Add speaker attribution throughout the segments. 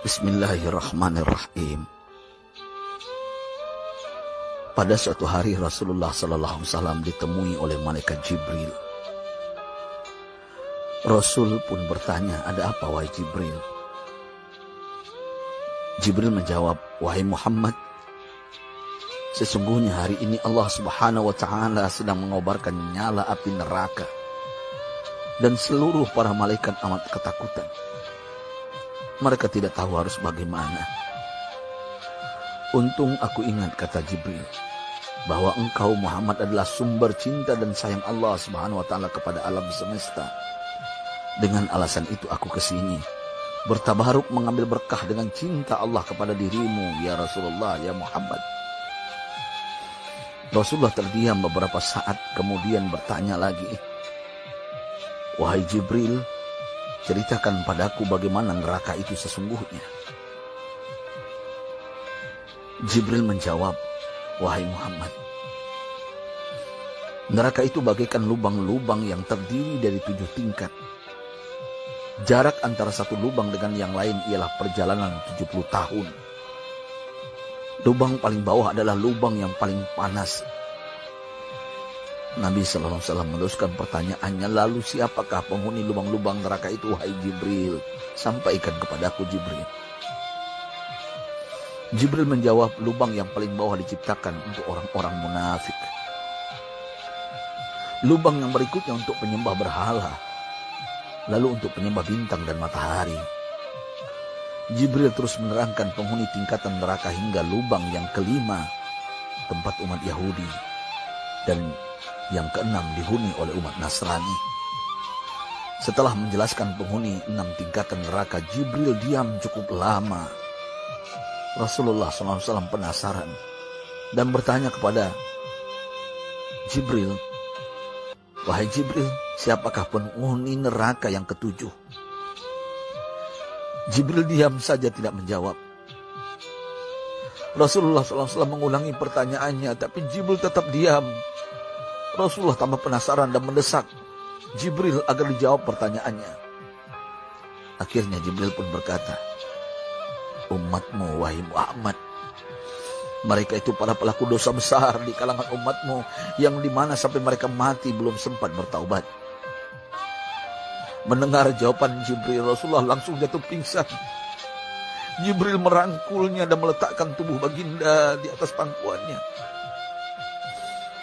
Speaker 1: Bismillahirrahmanirrahim. Pada suatu hari Rasulullah SAW ditemui oleh malaikat Jibril. Rasul pun bertanya, "Ada apa wahai Jibril?" Jibril menjawab, "Wahai Muhammad, sesungguhnya hari ini Allah Subhanahu wa Ta'ala sedang mengobarkan nyala api neraka, dan seluruh para malaikat amat ketakutan. Mereka tidak tahu harus bagaimana. Untung aku ingat," kata Jibril, "bahwa engkau Muhammad adalah sumber cinta dan sayang Allah Subhanahu wa Ta'ala kepada alam semesta. Dengan alasan itu aku kesini, bertabaruk mengambil berkah dengan cinta Allah kepada dirimu, ya Rasulullah, ya Muhammad." Rasulullah terdiam beberapa saat, kemudian bertanya lagi, "Wahai Jibril, ceritakan padaku bagaimana neraka itu sesungguhnya." Jibril menjawab, "Wahai Muhammad, neraka itu bagaikan lubang-lubang yang terdiri dari 7 tingkat. Jarak antara satu lubang dengan yang lain ialah perjalanan 70 tahun. Lubang paling bawah adalah lubang yang paling panas." Nabi SAW meneruskan pertanyaannya, "Lalu siapakah penghuni lubang-lubang neraka itu, wahai Jibril? Sampaikan kepadaku, Jibril." Jibril menjawab, "Lubang yang paling bawah diciptakan untuk orang-orang munafik. Lubang yang berikutnya untuk penyembah berhala. Lalu untuk penyembah bintang dan matahari." Jibril terus menerangkan penghuni tingkatan neraka hingga lubang yang kelima, tempat umat Yahudi, dan yang keenam dihuni oleh umat Nasrani. Setelah menjelaskan penghuni 6 tingkatan neraka, Jibril diam cukup lama. Rasulullah SAW penasaran dan bertanya kepada Jibril, "Wahai Jibril, siapakah penghuni neraka yang ke-7?" Jibril diam saja tidak menjawab. Rasulullah SAW mengulangi pertanyaannya, tapi Jibril tetap diam. Rasulullah tambah penasaran dan mendesak Jibril agar dijawab pertanyaannya. Akhirnya Jibril pun berkata, "Umatmu, wahai Muhammad, mereka itu para pelaku dosa besar di kalangan umatmu, yang dimana sampai mereka mati belum sempat bertaubat." Mendengar jawaban Jibril, Rasulullah langsung jatuh pingsan. Jibril merangkulnya dan meletakkan tubuh baginda di atas pangkuannya.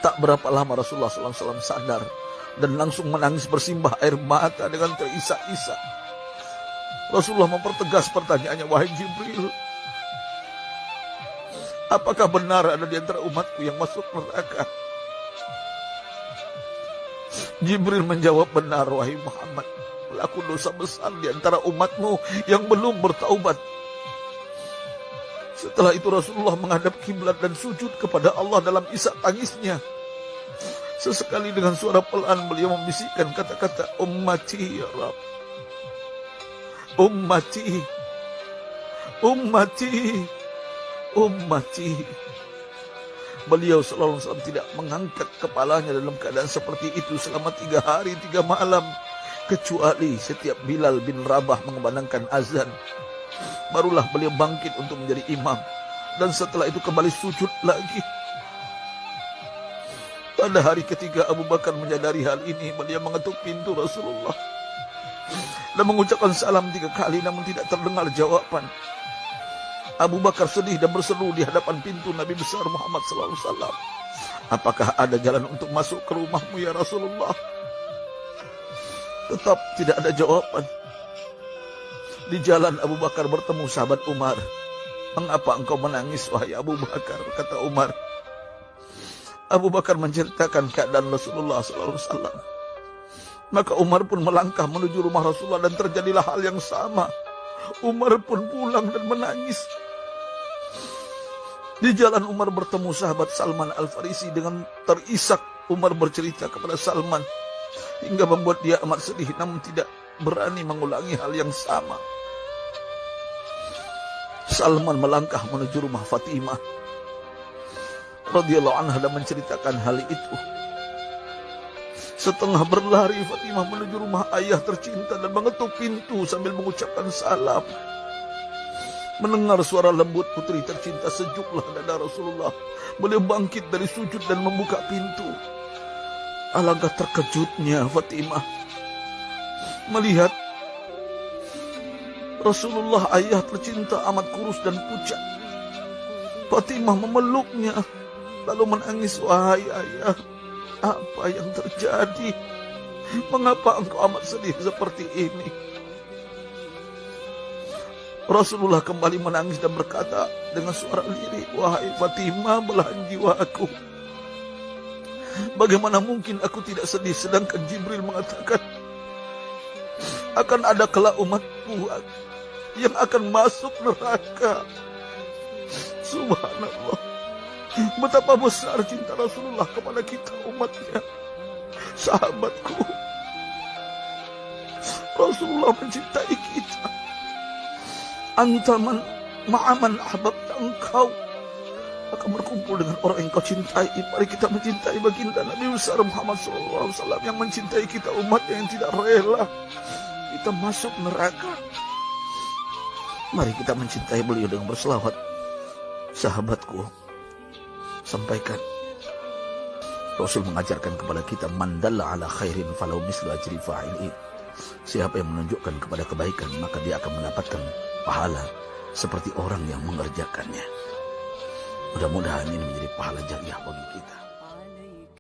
Speaker 1: Tak berapa lama Rasulullah SAW sadar dan langsung menangis bersimbah air mata dengan terisak-isak. Rasulullah mempertegas pertanyaannya, "Wahai Jibril, apakah benar ada di antara umatku yang masuk neraka?" Jibril menjawab, "Benar, wahai Muhammad, pelaku dosa besar di antara umatmu yang belum bertaubat." Setelah itu Rasulullah menghadap kiblat dan sujud kepada Allah dalam isak tangisnya. Sesekali dengan suara pelan beliau membisikkan kata-kata, "Ummati ya Rabb, ummati, ummati, ummati." Beliau SAW tidak mengangkat kepalanya dalam keadaan seperti itu selama 3 hari 3 malam. Kecuali setiap Bilal bin Rabah mengumandangkan azan, barulah beliau bangkit untuk menjadi imam. Dan setelah itu kembali sujud lagi. Pada hari ketiga Abu Bakar menyadari hal ini. Beliau mengetuk pintu Rasulullah dan mengucapkan salam 3 kali, namun tidak terdengar jawaban. Abu Bakar sedih dan berseru di hadapan pintu Nabi besar Muhammad SAW, "Apakah ada jalan untuk masuk ke rumahmu ya Rasulullah?" Tetap tidak ada jawaban. Di jalan Abu Bakar bertemu sahabat Umar. "Mengapa engkau menangis, wahai Abu Bakar?" kata Umar. Abu Bakar menceritakan keadaan Rasulullah SAW. Maka Umar pun melangkah menuju rumah Rasulullah dan terjadilah hal yang sama. Umar pun pulang dan menangis. Di jalan Umar bertemu sahabat Salman Al-Farisi. Dengan terisak Umar bercerita kepada Salman hingga membuat dia amat sedih, namun tidak berani mengulangi hal yang sama. Salman melangkah menuju rumah Fatimah radhiyallahu anha dan menceritakan hal itu. Setengah berlari Fatimah menuju rumah ayah tercinta dan mengetuk pintu sambil mengucapkan salam. Mendengar suara lembut putri tercinta, sejuklah dada Rasulullah. Beliau bangkit dari sujud dan membuka pintu. Alangkah terkejutnya Fatimah melihat Rasulullah, ayah tercinta, amat kurus dan pucat. Fatimah memeluknya lalu menangis. Wahai ayah, apa yang terjadi? Mengapa engkau amat sedih seperti ini? Rasulullah kembali menangis dan berkata dengan suara lirih, wahai Fatimah, belahan jiwaku, bagaimana mungkin aku tidak sedih sedangkan Jibril mengatakan akan ada kelak umatku yang akan masuk neraka. Subhanallah, betapa besar cinta Rasulullah kepada kita umatnya. Sahabatku, Rasulullah mencintai kita. Antaman ma'aman ahbabta, engkau akan berkumpul dengan orang yang kau cintai. Mari kita mencintai baginda Nabi besar Muhammad SAW yang mencintai kita, umatnya yang tidak rela kita masuk neraka. Mari kita mencintai beliau dengan berselawat. Sahabatku, sampaikan, Rasul mengajarkan kepada kita, mandalla ala khairin falau mislu ajri fa'ilin. Siapa yang menunjukkan kepada kebaikan, maka dia akan mendapatkan pahala seperti orang yang mengerjakannya. Mudah-mudahan ini menjadi pahala jariah bagi kita.